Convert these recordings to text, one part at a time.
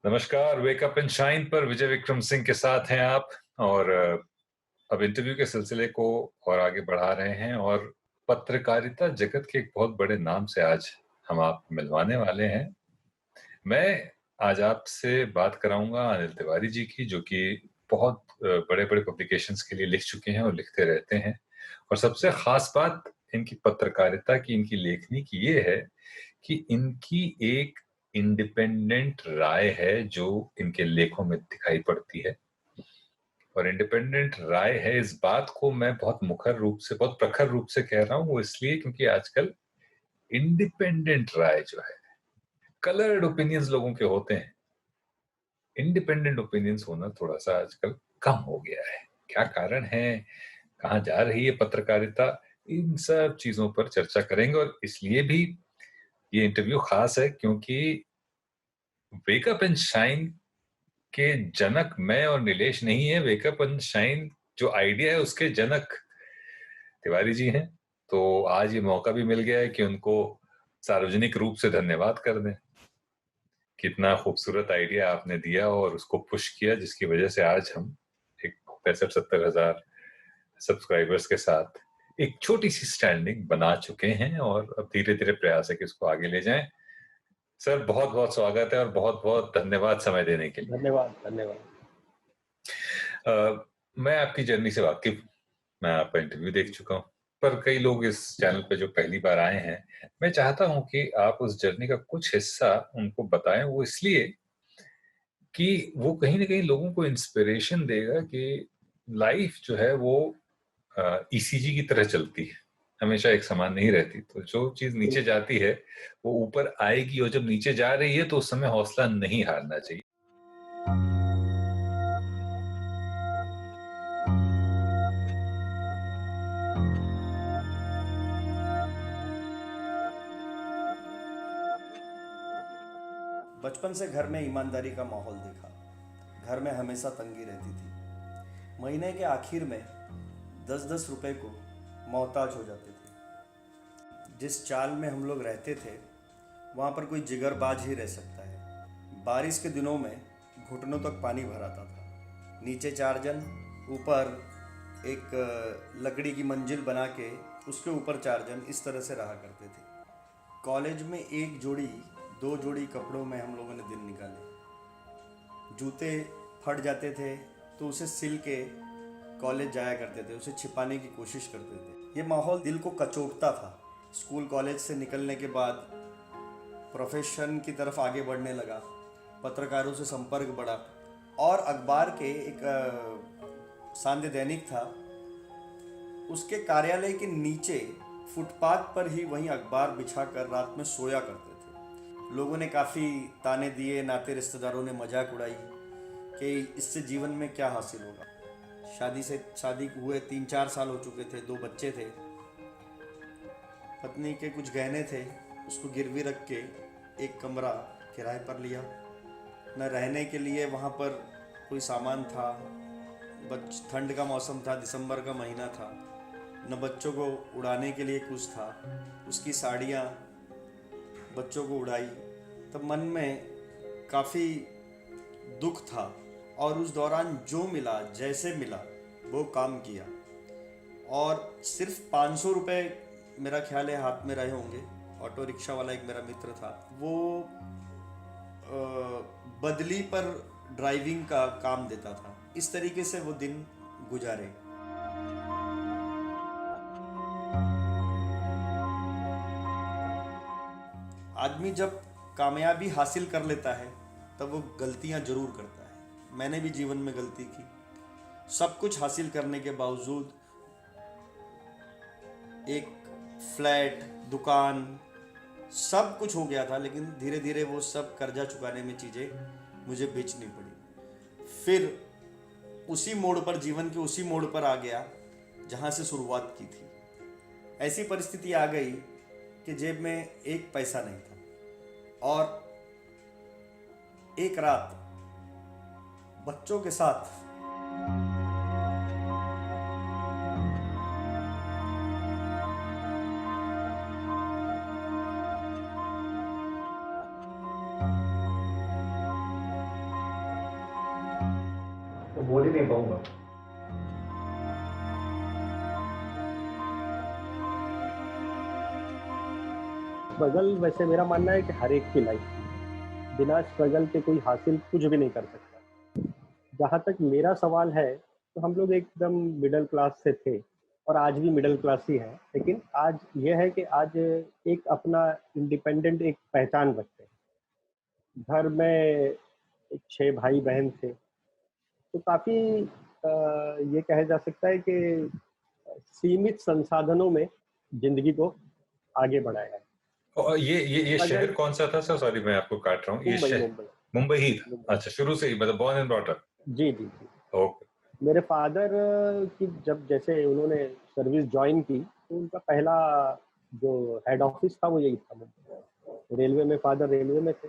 नमस्कार, wake up and shine पर विजय विक्रम सिंह के साथ हैं आप। और अब इंटरव्यू के सिलसिले को और आगे बढ़ा रहे हैं और पत्रकारिता जगत के एक बहुत बड़े नाम से आज हम आप मिलवाने वाले हैं। मैं आज आपसे बात कराऊंगा अनिल तिवारी जी की, जो कि बहुत बड़े-बड़े पब्लिकेशंस के लिए लिख चुके हैं और लिखते रहते हैं। और सबसे खास बात इनकी पत्रकारिता की, इनकी लेखनी की ये है कि इनकी एक इंडिपेंडेंट राय है जो इनके लेखों में दिखाई पड़ती है। और इंडिपेंडेंट राय है, इस बात को मैं बहुत मुखर रूप से, बहुत प्रखर रूप से कह रहा हूं, वो इसलिए क्योंकि आजकल इंडिपेंडेंट राय जो है, कलर्ड ओपिनियंस लोगों के होते हैं, इंडिपेंडेंट ओपिनियंस होना थोड़ा सा आजकल कम हो गया है। क्या कारण है, कहाँ जा रही है पत्रकारिता, इन सब चीजों पर चर्चा करेंगे। और इसलिए भी ये इंटरव्यू खास है क्योंकि वेक अप एंड शाइन के जनक मैं और नीलेश नहीं है। वेक अप एंड शाइन जो आइडिया है उसके जनक तिवारी जी हैं। तो आज ये मौका भी मिल गया है कि उनको सार्वजनिक रूप से धन्यवाद कर दें। कितना खूबसूरत आइडिया आपने दिया और उसको पुश किया, जिसकी वजह से आज हम एक 65-70 हजार सब्सक्राइबर्स के साथ एक छोटी सी स्टैंडिंग बना चुके हैं और अब धीरे धीरे प्रयास है कि इसको आगे ले जाएं। सर, बहुत बहुत स्वागत है और बहुत बहुत धन्यवाद समय देने के लिए। धन्यवाद, धन्यवाद। मैं आपकी जर्नी से वाकिफ हूं। मैं आपका इंटरव्यू देख चुका हूं, पर कई लोग इस चैनल पे जो पहली बार आए हैं, मैं चाहता हूं कि आप उस जर्नी का कुछ हिस्सा उनको बताएं। वो इसलिए कि वो कहीं ना कहीं लोगों को इंस्पिरेशन देगा कि लाइफ जो है वो ईसीजी की तरह चलती है, हमेशा एक समान नहीं रहती। तो जो चीज नीचे बिल्कुल। जाती है वो ऊपर आएगी, और जब नीचे जा रही है तो उस समय हौसला नहीं हारना चाहिए। बचपन से घर में ईमानदारी का माहौल देखा। घर में हमेशा तंगी रहती थी। महीने के आखिर में 10-10 रुपए को मोहताज हो जाते थे। जिस चाल में हम लोग रहते थे वहाँ पर कोई जिगरबाज ही रह सकता है। बारिश के दिनों में घुटनों तक पानी भर आता था। नीचे 4 जन, ऊपर एक लकड़ी की मंजिल बना के उसके ऊपर 4 जन, इस तरह से रहा करते थे। कॉलेज में एक जोड़ी 2 जोड़ी कपड़ों में हम लोगों ने दिन निकाले। जूते फट जाते थे तो उसे सिल के कॉलेज जाया करते थे, उसे छिपाने की कोशिश करते थे। ये माहौल दिल को कचोटता था। स्कूल कॉलेज से निकलने के बाद प्रोफेशन की तरफ आगे बढ़ने लगा, पत्रकारों से संपर्क बढ़ा और अखबार के एक सांध्य दैनिक था, उसके कार्यालय के नीचे फुटपाथ पर ही वहीं अखबार बिछाकर रात में सोया करते थे। लोगों ने काफ़ी ताने दिए, नाते रिश्तेदारों ने मजाक उड़ाई कि इससे जीवन में क्या हासिल होगा। शादी हुए 3-4 साल हो चुके थे, 2 बच्चे थे। पत्नी के कुछ गहने थे, उसको गिरवी रख के एक कमरा किराए पर लिया। न रहने के लिए वहाँ पर कोई सामान था, ठंड का मौसम था, दिसंबर का महीना था, न बच्चों को उड़ाने के लिए कुछ था। उसकी साड़ियाँ बच्चों को उड़ाई। तब मन में काफ़ी दुख था और उस दौरान जो मिला, जैसे मिला, वो काम किया। और सिर्फ 500 रुपये मेरा ख्याल है हाथ में रहे होंगे। ऑटो रिक्शा वाला एक मेरा मित्र था, वो बदली पर ड्राइविंग का काम देता था। इस तरीके से वो दिन गुजारे। आदमी जब कामयाबी हासिल कर लेता है तब वो गलतियां जरूर करता है। मैंने भी जीवन में गलती की। सब कुछ हासिल करने के बावजूद एक फ्लैट, दुकान, सब कुछ हो गया था, लेकिन धीरे धीरे वो सब कर्जा चुकाने में चीज़ें मुझे बेचनी पड़ी। फिर उसी मोड़ पर, जीवन के उसी मोड़ पर आ गया जहाँ से शुरुआत की थी। ऐसी परिस्थिति आ गई कि जेब में एक पैसा नहीं था और एक रात बच्चों के साथ नहीं पाऊंगा। स्ट्रगल वैसे मेरा मानना है कि हर एक की लाइफ में बिना स्ट्रगल के कोई हासिल कुछ भी नहीं कर सकता। जहाँ तक मेरा सवाल है तो हम लोग एकदम मिडिल क्लास से थे और आज भी मिडिल क्लास ही है, लेकिन आज यह है कि आज एक अपना इंडिपेंडेंट एक पहचान रखते हैं। घर में एक 6 भाई बहन थे, तो काफ़ी ये कहा जा सकता है कि सीमित संसाधनों में जिंदगी को आगे बढ़ाया है। और ये शहर स्ट्रगल कौन सा था सर? सॉरी मैं आपको काट रहा हूँ। ये मुंबई शहर मुंबई मुंबई ही था? मुंबई। अच्छा, शुरू से ही मतलब बॉर्न एंड ब्रॉट अप। जी जी जी। ओके। मेरे फादर की जब जैसे उन्होंने सर्विस ज्वाइन की तो उनका पहला जो हेड ऑफिस था वो यही था मुंबई। रेलवे में, फादर रेलवे में थे,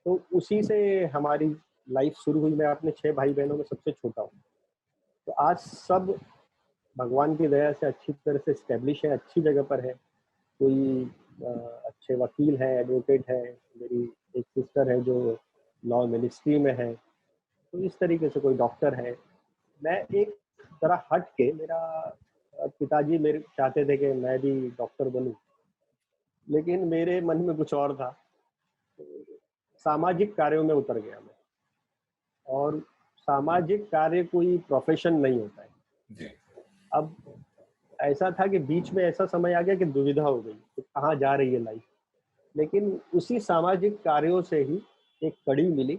तो उसी से हमारी लाइफ शुरू हुई। मैं अपने 6 भाई बहनों में सबसे छोटा हूँ। तो आज सब भगवान की दया से अच्छी तरह से स्टेब्लिश है, अच्छी जगह पर है। कोई अच्छे वकील है, एडवोकेट है। मेरी एक सिस्टर है जो लॉ मिनिस्ट्री में है। तो इस तरीके से कोई डॉक्टर है। मैं एक तरह हट के, मेरा पिताजी मेरे चाहते थे कि मैं भी डॉक्टर बनूं, लेकिन मेरे मन में कुछ और था। सामाजिक कार्यों में उतर गया मैं, और सामाजिक कार्य कोई प्रोफेशन नहीं होता है। जी। अब ऐसा था कि बीच में ऐसा समय आ गया कि दुविधा हो गई कि कहाँ जा रही है लाइफ। लेकिन उसी सामाजिक कार्यों से ही एक कड़ी मिली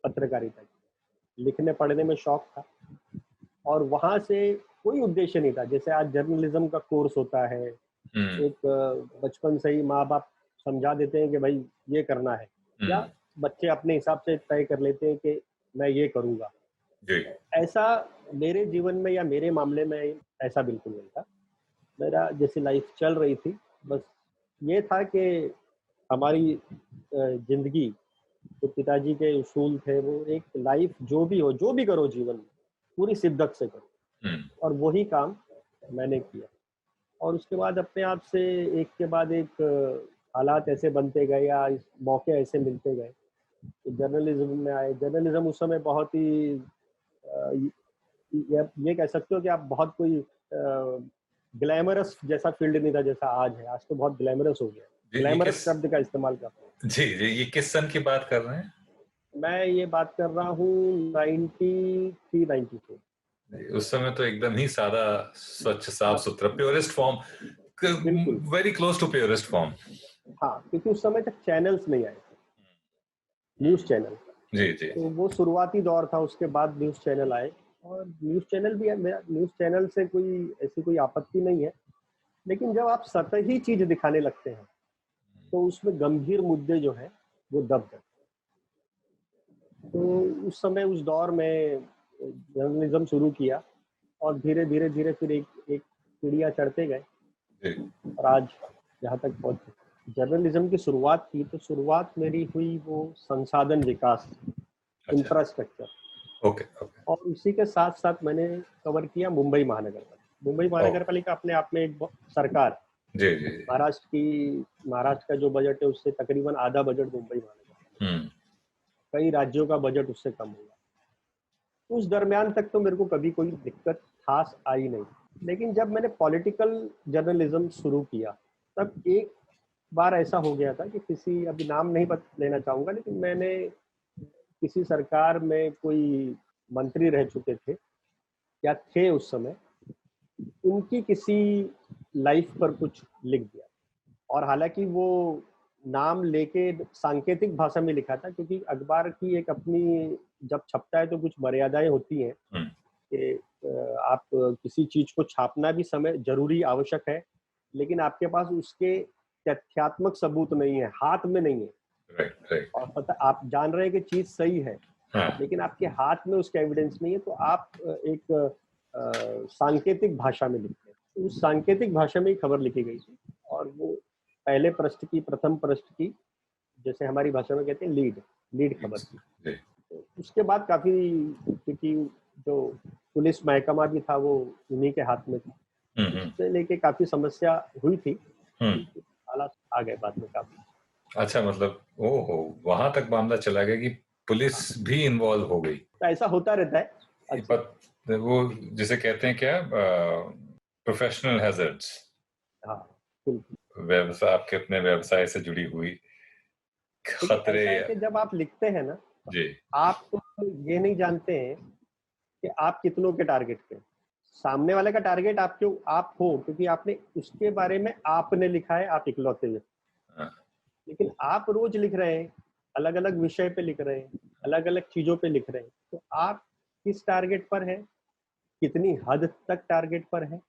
पत्रकारिता की। लिखने पढ़ने में शौक था और वहाँ से कोई उद्देश्य नहीं था। जैसे आज जर्नलिज्म का कोर्स होता है, एक बचपन से ही माँ बाप समझा देते हैं कि भाई ये करना है, या बच्चे अपने हिसाब से तय कर लेते हैं कि मैं ये करूँगा। जी। ऐसा मेरे जीवन में या मेरे मामले में ऐसा बिल्कुल नहीं था। मेरा जैसी लाइफ चल रही थी, बस ये था कि हमारी जिंदगी, जो पिताजी के उसूल थे, वो एक लाइफ जो भी हो, जो भी करो जीवन में पूरी शिद्दत से करो, और वही काम मैंने किया। और उसके बाद अपने आप से एक के बाद एक हालात ऐसे बनते गए या मौके ऐसे मिलते गए। जर्नलिज्म में आए। जर्नलिज्म उस समय बहुत ही ये कह सकते हो कि आप बहुत कोई ग्लैमरस जैसा फील्ड नहीं था जैसा आज है। आज तो बहुत ग्लैमरस हो गया। ग्लैमरस शब्द का इस्तेमाल करता हूँ। जी जी। ये किस सन की बात कर रहे हैं? मैं ये बात कर रहा हूँ 93 94। उस समय तो एकदम ही सादा, स्वच्छ, साफ सुथरा, प्योरेस्ट फॉर्म, बिल्कुल very close to purest form. हाँ, क्योंकि उस समय तक चैनल्स नहीं आए थे, न्यूज चैनल। जी जी। तो वो शुरुआती दौर था। उसके बाद न्यूज चैनल आए, और न्यूज चैनल भी, मेरा न्यूज चैनल से कोई ऐसी कोई आपत्ति नहीं है, लेकिन जब आप सतही चीज दिखाने लगते हैं तो उसमें गंभीर मुद्दे जो है वो दब जाते हैं। तो उस समय, उस दौर में जर्नलिज्म शुरू किया, और धीरे धीरे धीरे फिर एक एक सीढ़ियाँ चढ़ते गए, और आज जहाँ तक पहुँचे। जर्नलिज्म की शुरुआत की तो शुरुआत मेरी हुई वो संसाधन विकास, इंफ्रास्ट्रक्चर। Okay okay. और उसी के साथ साथ मैंने कवर किया मुंबई महानगर पालिका। मुंबई महानगर पालिका अपने आप में एक सरकार। जी जी। महाराष्ट्र का जो बजट है उससे तकरीबन आधा बजट मुंबई महानगर। कई राज्यों का बजट उससे कम हुआ। उस दरमियान तक तो मेरे को कभी कोई दिक्कत खास आई नहीं। लेकिन जब मैंने पॉलिटिकल जर्नलिज्म शुरू किया, तब एक बार ऐसा हो गया था कि किसी, अभी नाम नहीं लेना चाहूंगा, लेकिन मैंने किसी सरकार में कोई मंत्री रह चुके थे या थे उस समय, उनकी किसी लाइफ पर कुछ लिख दिया। और हालांकि वो नाम लेके सांकेतिक भाषा में लिखा था, क्योंकि अखबार की एक अपनी, जब छपता है तो कुछ मर्यादाएं होती हैं कि आप किसी चीज को छापना भी समय जरूरी आवश्यक है, लेकिन आपके पास उसके तथ्यात्मक सबूत नहीं है, हाथ में नहीं है। और पता, आप जान रहे हैं कि चीज सही है, लेकिन आपके हाथ में उसका एविडेंस नहीं है, तो आप एक सांकेतिक भाषा में लिखते हैं। उस सांकेतिक भाषा में ही खबर लिखी गई थी, और वो पहले पृष्ठ की, प्रथम पृष्ठ की, जैसे हमारी भाषा में कहते हैं लीड खबर थी। तो उसके बाद काफी, क्योंकि जो पुलिस महकमा भी था वो उन्हीं के हाथ में था, उससे लेके काफी समस्या हुई थी। हालात आ गए बाद में काफी। अच्छा, मतलब ओहो, वहां तक मामला चला गया कि पुलिस भी इन्वॉल्व हो गई। तो ऐसा होता रहता है अक्सर। वो जिसे कहते हैं क्या, प्रोफेशनल हैजर्ड्स। हाँ बिल्कुल। व्यवसाय, आपके अपने व्यवसाय से जुड़ी हुई देखिए खतरे ऐसा है या कि जब आप लिखते हैं ना, जी आप ये नहीं जानते हैं कि आप कितनों के टारगेट पे। सामने वाले का टारगेट आप हो, क्योंकि आपने उसके बारे में आपने लिखा है, आप इकलौते व्यक्ति। हाँ, लेकिन आप रोज लिख रहे हैं, अलग अलग विषय पे लिख रहे हैं, अलग अलग चीजों पे लिख रहे हैं, तो आप किस टारगेट पर है, कितनी हद तक टारगेट पर है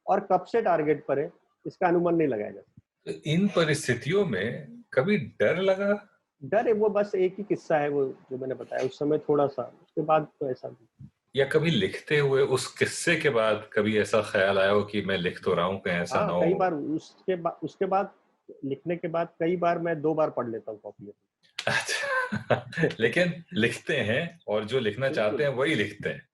और कब से टारगेट पर है, इसका अनुमान नहीं लगाया जा सकता। तो इन परिस्थितियों में कभी डर लगा? डर है वो बस एक ही किस्सा है, वो जो मैंने बताया उस समय थोड़ा सा, उसके बाद तो ऐसा नहीं। या कभी लिखते हुए उस किस्से के बाद कभी ऐसा ख्याल आया हो कि मैं लिख तो रहा हूं, कहीं ऐसा ना हाँ कई हो? बार उसके बाद लिखने के बाद कई बार मैं 2 बार पढ़ लेता हूँ कॉपी। अच्छा लेकिन लिखते हैं और जो लिखना चाहते बिल्कुल हैं वही लिखते हैं।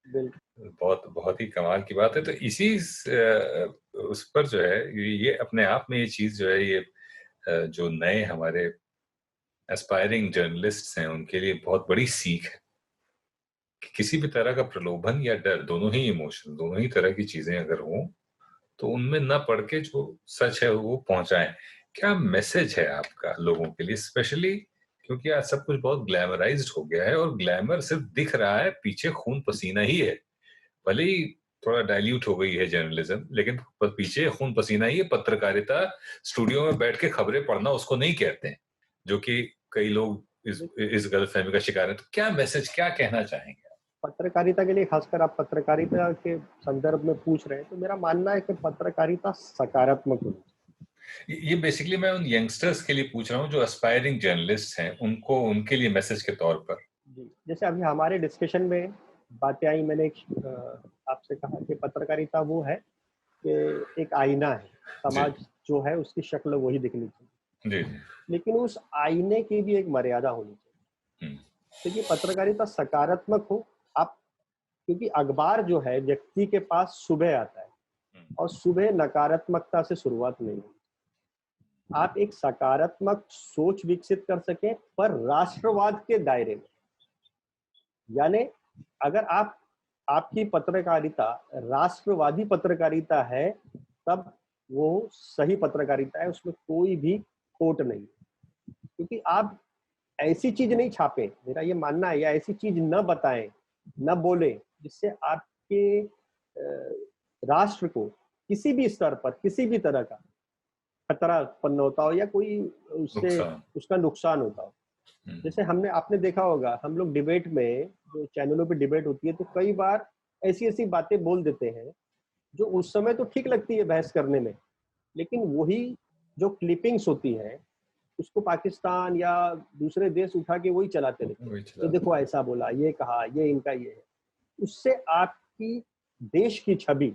बिल्कुल। बहुत बहुत ही कमाल की बात है। तो इसी उस पर जो है, ये अपने आप में ये चीज जो है, ये जो नए हमारे एस्पायरिंग जर्नलिस्ट्स हैं उनके लिए बहुत बड़ी सीख है कि किसी भी तरह का प्रलोभन या डर, दोनों ही इमोशन, दोनों ही तरह की चीजें अगर हों तो उनमें न पढ़ के जो सच है वो पहुंचाएं। क्या मैसेज है आपका लोगों के लिए, स्पेशली क्योंकि आज सब कुछ बहुत ग्लैमराइज्ड हो गया है और ग्लैमर सिर्फ दिख रहा है, पीछे खून पसीना ही है। भले ही थोड़ा डाइल्यूट हो गई है जर्नलिज्म, लेकिन पीछे खून पसीना ही है। पत्रकारिता स्टूडियो में बैठ के खबरें पढ़ना उसको नहीं कहते हैं, जो कि कई लोग इस गलतफहमी का शिकार हैं। तो क्या मैसेज, क्या कहना चाहेंगे? पत्रकारिता के लिए, खासकर आप पत्रकारिता के संदर्भ में पूछ रहे हैं, तो मेरा मानना है कि पत्रकारिता सकारात्मक होनी चाहिए। ये बेसिकली मैं उन यंगस्टर्स के लिए पूछ रहा हूँ जो एस्पायरिंग जर्नलिस्ट हैं, उनको, उनके लिए मैसेज के तौर पर। जी, जैसे अभी हमारे डिस्कशन में बातें आई, मैंने आपसे कहा कि पत्रकारिता वो है कि एक आईना है, जी समाज जो है उसकी शक्ल वही दिखनी चाहिए, जी जी। लेकिन उस आईने की भी एक मर्यादा होनी चाहिए। हम्म, देखिए पत्रकारिता सकारात्मक हो आप, क्योंकि अखबार जो है व्यक्ति के पास सुबह आता है और सुबह नकारात्मकता से शुरुआत नहीं होती। आप एक सकारात्मक सोच विकसित कर सकें, पर राष्ट्रवाद के दायरे में। यानी अगर आपकी पत्रकारिता राष्ट्रवादी पत्रकारिता है, तब वो सही पत्रकारिता है, उसमें कोई भी खोट नहीं। क्योंकि आप ऐसी चीज नहीं छापे, मेरा ये मानना है, या ऐसी चीज न बताएं, न बोले, जिससे आपके राष्ट्र को किसी भी स्तर पर किसी भी तरह का खतरा उत्पन्न होता हो या कोई उससे नुकसान। उसका नुकसान होता हो। जैसे आपने देखा होगा, हम लोग डिबेट में, जो चैनलों पे डिबेट होती है, तो कई बार ऐसी ऐसी बातें बोल देते हैं जो उस समय तो ठीक लगती है बहस करने में, लेकिन वही जो क्लिपिंग्स होती है उसको पाकिस्तान या दूसरे देश उठा के वही चलाते रहते हैं। वही ये चला। देखो ऐसा बोला, ये कहा, ये इनका ये है। उससे आपकी देश की छवि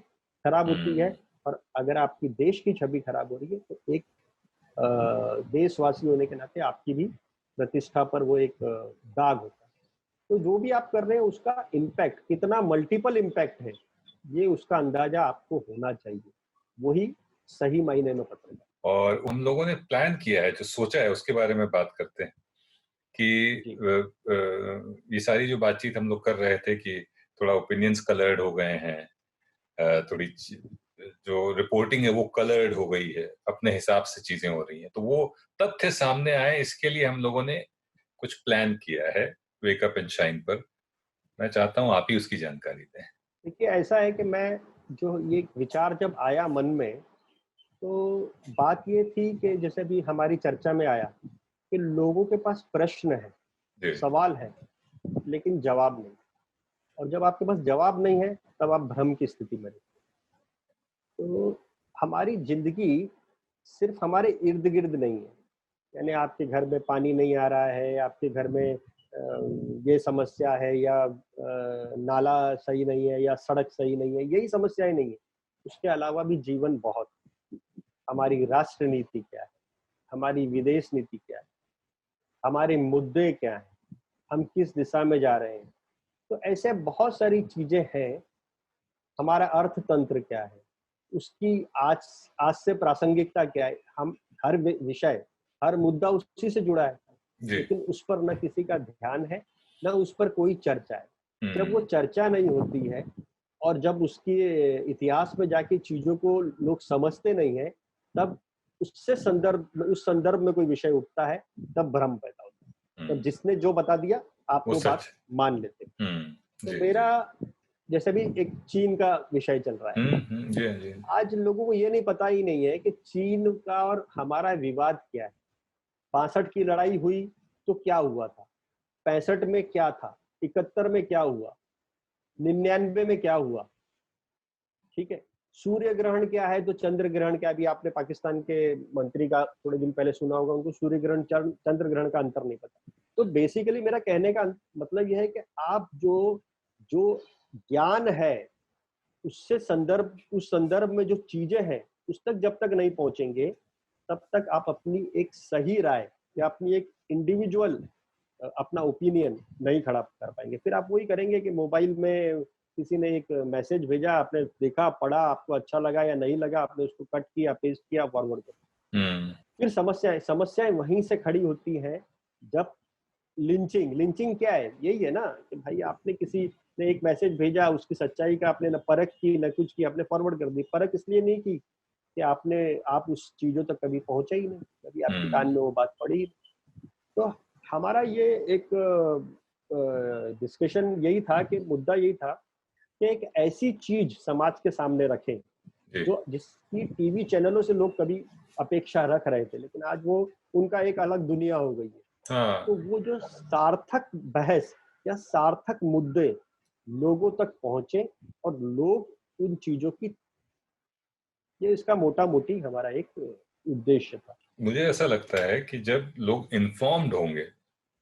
खराब होती है, और अगर आपकी देश की छवि खराब हो रही है तो एक देशवासी होने के नाते आपकी भी प्रतिष्ठा पर वो एक दाग होता है। तो जो भी आप कर रहे हैं उसका इम्पैक्ट कितना मल्टीपल इम्पैक्ट है, ये उसका अंदाजा आपको होना चाहिए। वही सही मायने में पत्रकार। और उन लोगों ने प्लान किया है, जो सोचा है, उसके बारे में बात करते हैं कि जी ये सारी जो बातचीत हम लोग कर रहे थे कि थोड़ा ओपिनियंस कलर्ड हो गए हैं, थोड़ी जो रिपोर्टिंग है वो कलर्ड हो गई है, अपने हिसाब से चीजें हो रही हैं, तो वो तथ्य सामने आए, इसके लिए हम लोगों ने कुछ प्लान किया है वेक अप एंड शाइन पर। मैं चाहता हूं आप ही उसकी जानकारी दें। देखिए ऐसा है कि मैं, जो ये विचार जब आया मन में, तो बात ये थी कि जैसे भी हमारी चर्चा में आया कि लोगों के पास प्रश्न है, जी सवाल है, लेकिन जवाब नहीं। और जब आपके पास जवाब नहीं है तब आप भ्रम की स्थिति में रहते हैं। तो हमारी जिंदगी सिर्फ हमारे इर्द गिर्द नहीं है। यानी आपके घर में पानी नहीं आ रहा है, आपके घर में ये समस्या है, या नाला सही नहीं है, या सड़क सही नहीं है, यही समस्याएं नहीं है। उसके अलावा भी जीवन बहुत, हमारी राष्ट्र नीति क्या है, हमारी विदेश नीति क्या है, हमारे मुद्दे क्या हैं, हम किस दिशा में जा रहे हैं। तो ऐसे बहुत सारी चीजें हैं। हमारा अर्थतंत्र क्या है, उसकी आज आज से प्रासंगिकता क्या है। हम हर विषय, हर मुद्दा उसी से जुड़ा है। जी। लेकिन उस पर न किसी का ध्यान है, न उस पर कोई चर्चा है। जब वो चर्चा नहीं होती है और जब उसके इतिहास में जाके चीजों को लोग समझते नहीं है, तब उस संदर्भ में कोई विषय उठता है, तब भ्रम पैदा होता है। तब जिसने जो बता दिया आप वो बात मान लेते। तो जी, मेरा जैसे भी एक चीन का विषय चल रहा है, जी, जी। आज लोगों को ये नहीं पता ही नहीं है कि चीन का और हमारा विवाद क्या है। 62 की लड़ाई हुई तो क्या हुआ था, 65 में क्या था, 71 में क्या हुआ, 99 में क्या हुआ, ठीक है। सूर्य ग्रहण क्या है तो चंद्र ग्रहण क्या है। अभी आपने पाकिस्तान के मंत्री का थोड़े दिन पहले सुना होगा, उनको सूर्य ग्रहण चंद्र ग्रहण का अंतर नहीं पता। तो बेसिकली मेरा कहने का मतलब यह है कि आप जो जो ज्ञान है उससे उस संदर्भ में जो चीजें हैं उस तक जब तक नहीं पहुंचेंगे, तब तक आप अपनी एक सही राय या अपनी एक इंडिविजुअल अपना ओपिनियन नहीं खड़ा कर पाएंगे। फिर आप वही करेंगे कि मोबाइल में किसी ने एक मैसेज भेजा, आपने देखा, पढ़ा, आपको अच्छा लगा या नहीं लगा, आपने उसको कट किया, पेस्ट किया, फॉरवर्ड कर। फिर समस्याएं वहीं से खड़ी होती हैं। जब लिंचिंग क्या है, यही है ना कि भाई आपने किसी ने एक मैसेज भेजा, उसकी सच्चाई का आपने न परख की न कुछ की, आपने फॉरवर्ड कर दी। परख इसलिए नहीं की कि आप उस चीजों तक कभी पहुंचे ही नहीं, कभी आपके कान में वो बात पड़ी। तो हमारा ये एक डिस्कशन यही था कि मुद्दा यही था कि एक ऐसी चीज समाज के सामने रखें जो जिसकी टीवी चैनलों से लोग कभी अपेक्षा रख रहे थे, लेकिन आज वो उनका एक अलग दुनिया हो गई है। तो वो जो सार्थक बहस या सार्थक मुद्दे लोगों तक पहुंचे और लोग उन चीजों की, ये इसका मोटा मोटी हमारा एक उद्देश्य था। मुझे ऐसा लगता है कि जब लोग इन्फॉर्म्ड होंगे,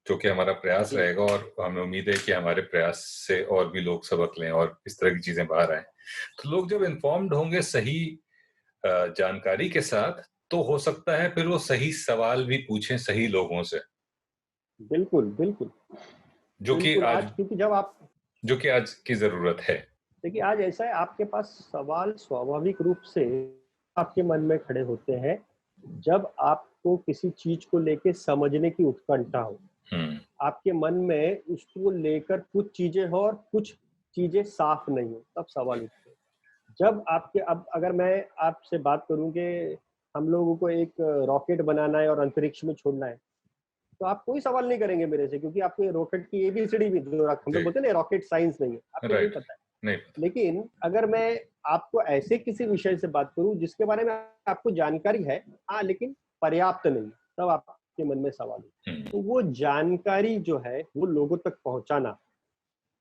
जो कि हमारा प्रयास रहेगा, और हमें उम्मीद है कि हमारे प्रयास से और भी लोग सबक लें और इस तरह की चीजें बाहर आए, तो लोग जब इन्फॉर्म्ड होंगे सही जानकारी के साथ, तो हो सकता है फिर वो सही सवाल भी पूछें सही लोगों से। बिल्कुल बिल्कुल जो कि बिल्कुल। आज आज क्योंकि जब आप जो कि आज की जरूरत है। देखिए, आज ऐसा है, आपके पास सवाल स्वाभाविक रूप से आपके मन में खड़े होते हैं जब आपको किसी चीज को लेके समझने की उत्कंठा हो, आपके मन में उसको लेकर कुछ चीजें हो और कुछ चीजें साफ नहीं हो, तब सवाल उठते हैं। जब आपके, अब अगर मैं आपसे बात करूं कि हम लोगों को एक रॉकेट बनाना है और अंतरिक्ष में छोड़ना है, तो आप कोई सवाल नहीं करेंगे मेरे से, क्योंकि आपको ये रॉकेट की एबीसीडी भी, जो हम लोग बोलते हैं ना, रॉकेट साइंस नहीं है, आपको नहीं पता है। नहीं। लेकिन अगर मैं आपको ऐसे किसी विषय से बात करूं जिसके बारे में आपको जानकारी है, हाँ, लेकिन पर्याप्त नहीं, तब आपके मन में सवाल है। तो वो जानकारी जो है वो लोगों तक पहुंचाना,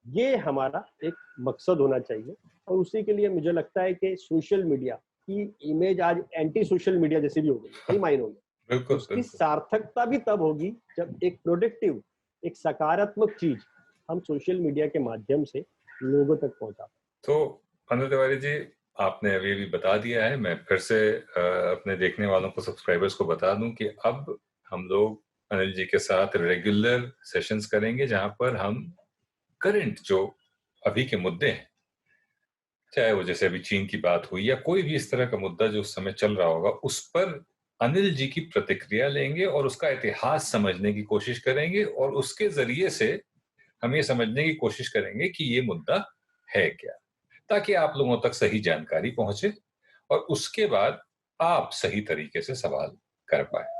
ये हमारा एक मकसद होना चाहिए। और उसी के लिए मुझे लगता है कि सोशल मीडिया की इमेज आज एंटी सोशल मीडिया जैसी भी हो गई, कई मायनों में। बिल्कुल, उसकी सार्थकता भी तब होगी जब एक प्रोडक्टिव, एक सकारात्मक चीज हम सोशल मीडिया के माध्यम से लोगों तक पहुंचा। तो अनिल तिवारी जी, आपने अभी बता दिया है, मैं फिर से अपने देखने वालों को, सब्सक्राइबर्स को बता दूं कि अब हम लोग अनिल जी के साथ रेगुलर सेशंस करेंगे, जहां पर हम करंट जो अभी के मुद्दे हैं, चाहे वो जैसे अभी चीन की बात हुई या कोई भी इस तरह का मुद्दा जो उस समय चल रहा होगा, उस पर अनिल जी की प्रतिक्रिया लेंगे और उसका इतिहास समझने की कोशिश करेंगे, और उसके जरिए से हम ये समझने की कोशिश करेंगे कि ये मुद्दा है क्या, ताकि आप लोगों तक सही जानकारी पहुंचे और उसके बाद आप सही तरीके से सवाल कर पाए।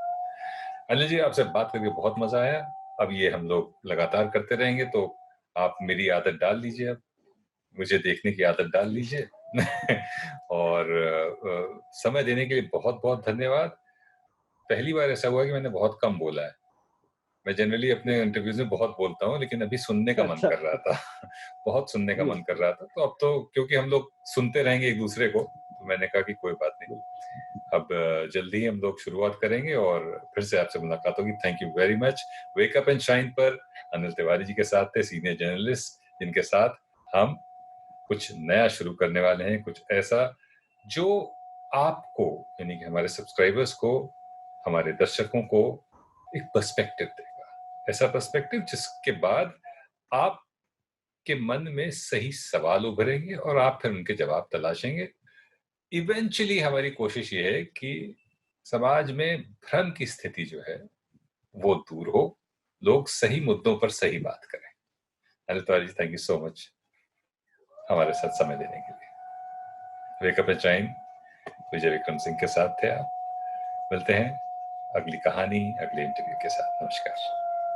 अनिल जी, आपसे बात करके बहुत मजा आया। अब ये हम लोग लगातार करते रहेंगे, तो आप मेरी आदत डाल लीजिए, अब मुझे देखने की आदत डाल लीजिए। और समय देने के लिए बहुत बहुत धन्यवाद। पहली बार ऐसा हुआ कि मैंने बहुत कम बोला है। मैं जनरली अपने इंटरव्यूज में बहुत बोलता हूँ, लेकिन अभी सुनने का मन अच्छा। कर रहा था। बहुत सुनने का मन कर रहा था, तो अब तो क्योंकि हम लोग सुनते रहेंगे एक दूसरे को, तो मैंने कहा कि कोई बात नहीं, अब जल्दी ही हम लोग शुरुआत करेंगे और फिर से आपसे मुलाकात होगी। Thank you very much. Wake up and shine पर अनिल तिवारी जी के साथ थे, सीनियर जर्नलिस्ट, जिनके साथ हम कुछ नया शुरू करने वाले हैं, कुछ ऐसा जो आपको, यानी कि हमारे सब्सक्राइबर्स को, हमारे दर्शकों को एक पर्सपेक्टिव देगा, ऐसा पर्सपेक्टिव जिसके बाद आपके मन में सही सवाल उभरेंगे और आप फिर उनके जवाब तलाशेंगे। इवेंचुअली हमारी कोशिश ये है कि समाज में भ्रम की स्थिति जो है वो दूर हो, लोग सही मुद्दों पर सही बात करें। Anil Tiwari ji, thank you so much हमारे साथ समय देने के लिए। वेकअप एंड शाइन विजय विक्रम सिंह के साथ थे आप। मिलते हैं अगली कहानी, अगले इंटरव्यू के साथ। नमस्कार।